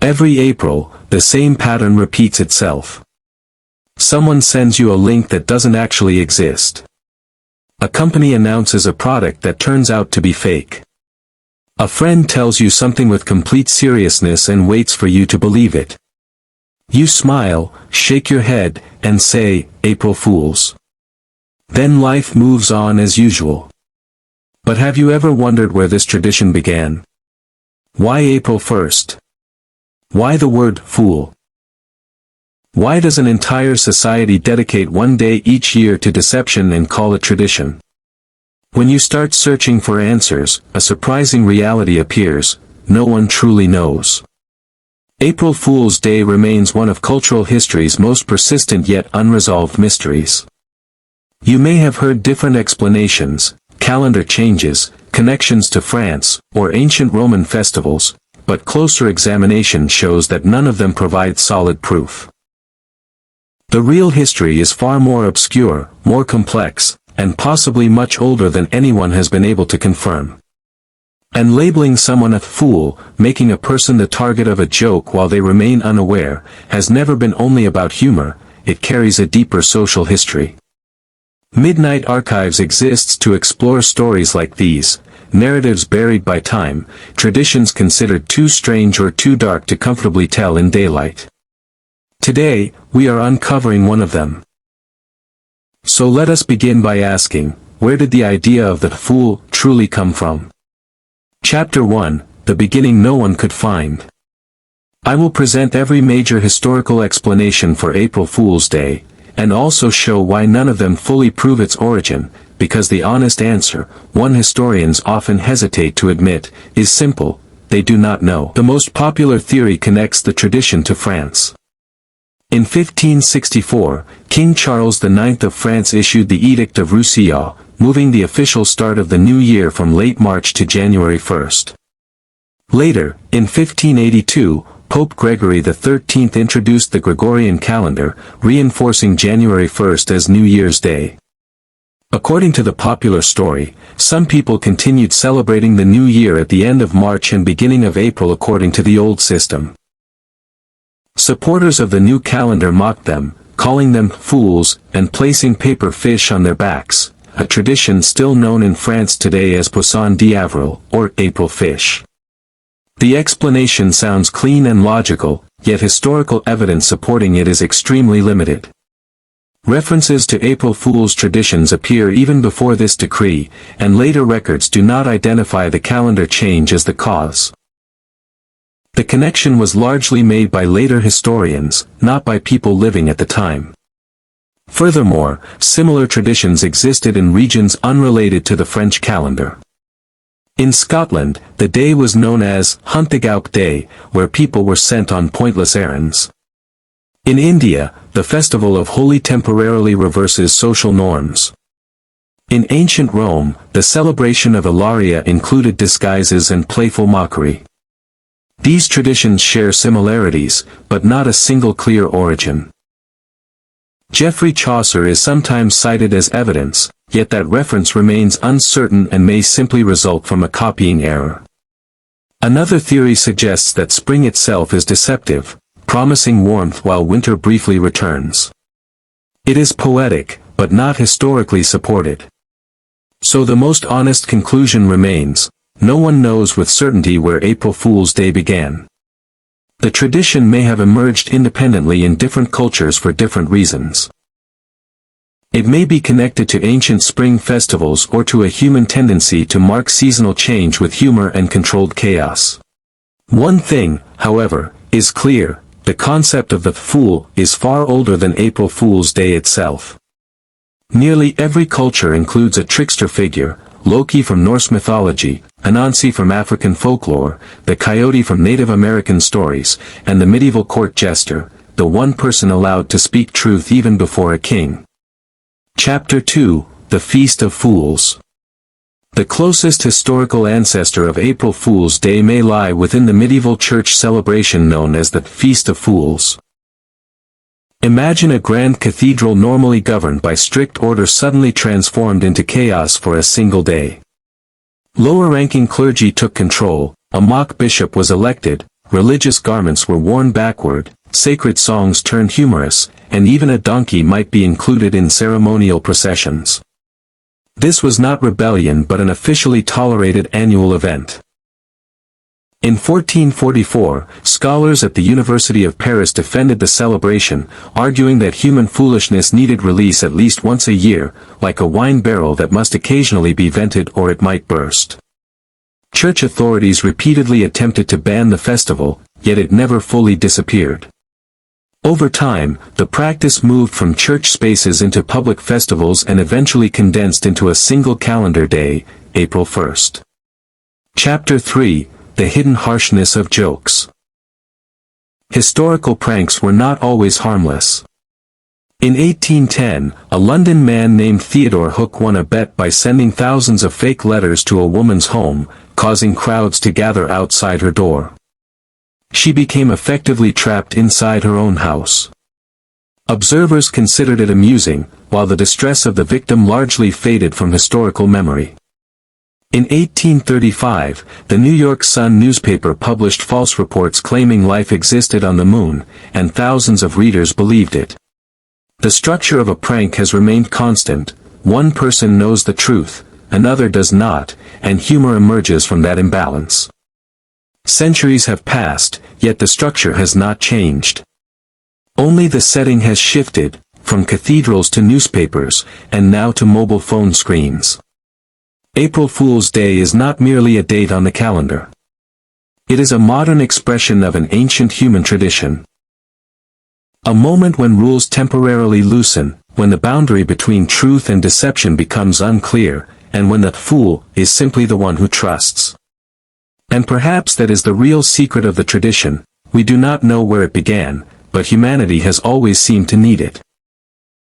Every April, the same pattern repeats itself. Someone sends you a link that doesn't actually exist. A company announces a product that turns out to be fake. A friend tells you something with complete seriousness and waits for you to believe it. You smile, shake your head, and say, April Fools. Then life moves on as usual. But have you ever wondered where this tradition began? Why April 1st? Why the word fool? Why does an entire society dedicate one day each year to deception and call it tradition? When you start searching for answers, a surprising reality appears: no one truly knows. April Fool's Day remains one of cultural history's most persistent yet unresolved mysteries. You may have heard different explanations, calendar changes, connections to France, or ancient Roman festivals, but closer examination shows that none of them provide solid proof. The real history is far more obscure, more complex, and possibly much older than anyone has been able to confirm. And labeling someone a fool, making a person the target of a joke while they remain unaware, has never been only about humor, it carries a deeper social history. Midnight Archives exists to explore stories like these, narratives buried by time, traditions considered too strange or too dark to comfortably tell in daylight. Today, we are uncovering one of them. So let us begin by asking, where did the idea of the fool truly come from? Chapter 1, The Beginning No One Could Find. I will present every major historical explanation for April Fool's Day, and also show why none of them fully prove its origin, because the honest answer, one historians often hesitate to admit, is simple: they do not know. The most popular theory connects the tradition to France. In 1564, King Charles IX of France issued the Edict of Roussillon, moving the official start of the new year from late March to January 1st. Later, in 1582, Pope Gregory XIII introduced the Gregorian calendar, reinforcing January 1st as New Year's Day. According to the popular story, some people continued celebrating the new year at the end of March and beginning of April according to the old system. Supporters of the new calendar mocked them, calling them fools, and placing paper fish on their backs, a tradition still known in France today as Poisson d'Avril, or April fish. The explanation sounds clean and logical, yet historical evidence supporting it is extremely limited. References to April Fool's traditions appear even before this decree, and later records do not identify the calendar change as the cause. The connection was largely made by later historians, not by people living at the time. Furthermore, similar traditions existed in regions unrelated to the French calendar. In Scotland, the day was known as Huntagaup Day, where people were sent on pointless errands. In India, the festival of Holi temporarily reverses social norms. In ancient Rome, the celebration of Ilaria included disguises and playful mockery. These traditions share similarities, but not a single clear origin. Geoffrey Chaucer is sometimes cited as evidence, yet that reference remains uncertain and may simply result from a copying error. Another theory suggests that spring itself is deceptive, promising warmth while winter briefly returns. It is poetic, but not historically supported. So the most honest conclusion remains: no one knows with certainty where April Fool's Day began. The tradition may have emerged independently in different cultures for different reasons. It may be connected to ancient spring festivals or to a human tendency to mark seasonal change with humor and controlled chaos. One thing, however, is clear: the concept of the fool is far older than April Fool's Day itself. Nearly every culture includes a trickster figure: Loki from Norse mythology, Anansi from African folklore, the coyote from Native American stories, and the medieval court jester, the one person allowed to speak truth even before a king. Chapter 2, The Feast of Fools. The closest historical ancestor of April Fool's Day may lie within the medieval church celebration known as the Feast of Fools. Imagine a grand cathedral normally governed by strict order suddenly transformed into chaos for a single day. Lower-ranking clergy took control, a mock bishop was elected, religious garments were worn backward, sacred songs turned humorous, and even a donkey might be included in ceremonial processions. This was not rebellion but an officially tolerated annual event. In 1444, scholars at the University of Paris defended the celebration, arguing that human foolishness needed release at least once a year, like a wine barrel that must occasionally be vented or it might burst. Church authorities repeatedly attempted to ban the festival, yet it never fully disappeared. Over time, the practice moved from church spaces into public festivals and eventually condensed into a single calendar day, April 1st. Chapter 3: The Hidden Harshness of Jokes. Historical pranks were not always harmless. In 1810, a London man named Theodore Hook won a bet by sending thousands of fake letters to a woman's home, causing crowds to gather outside her door. She became effectively trapped inside her own house. Observers considered it amusing, while the distress of the victim largely faded from historical memory. In 1835, the New York Sun newspaper published false reports claiming life existed on the moon, and thousands of readers believed it. The structure of a prank has remained constant: one person knows the truth, another does not, and humor emerges from that imbalance. Centuries have passed, yet the structure has not changed. Only the setting has shifted, from cathedrals to newspapers, and now to mobile phone screens. April Fool's Day is not merely a date on the calendar. It is a modern expression of an ancient human tradition. A moment when rules temporarily loosen, when the boundary between truth and deception becomes unclear, and when the fool is simply the one who trusts. And perhaps that is the real secret of the tradition. We do not know where it began, but humanity has always seemed to need it.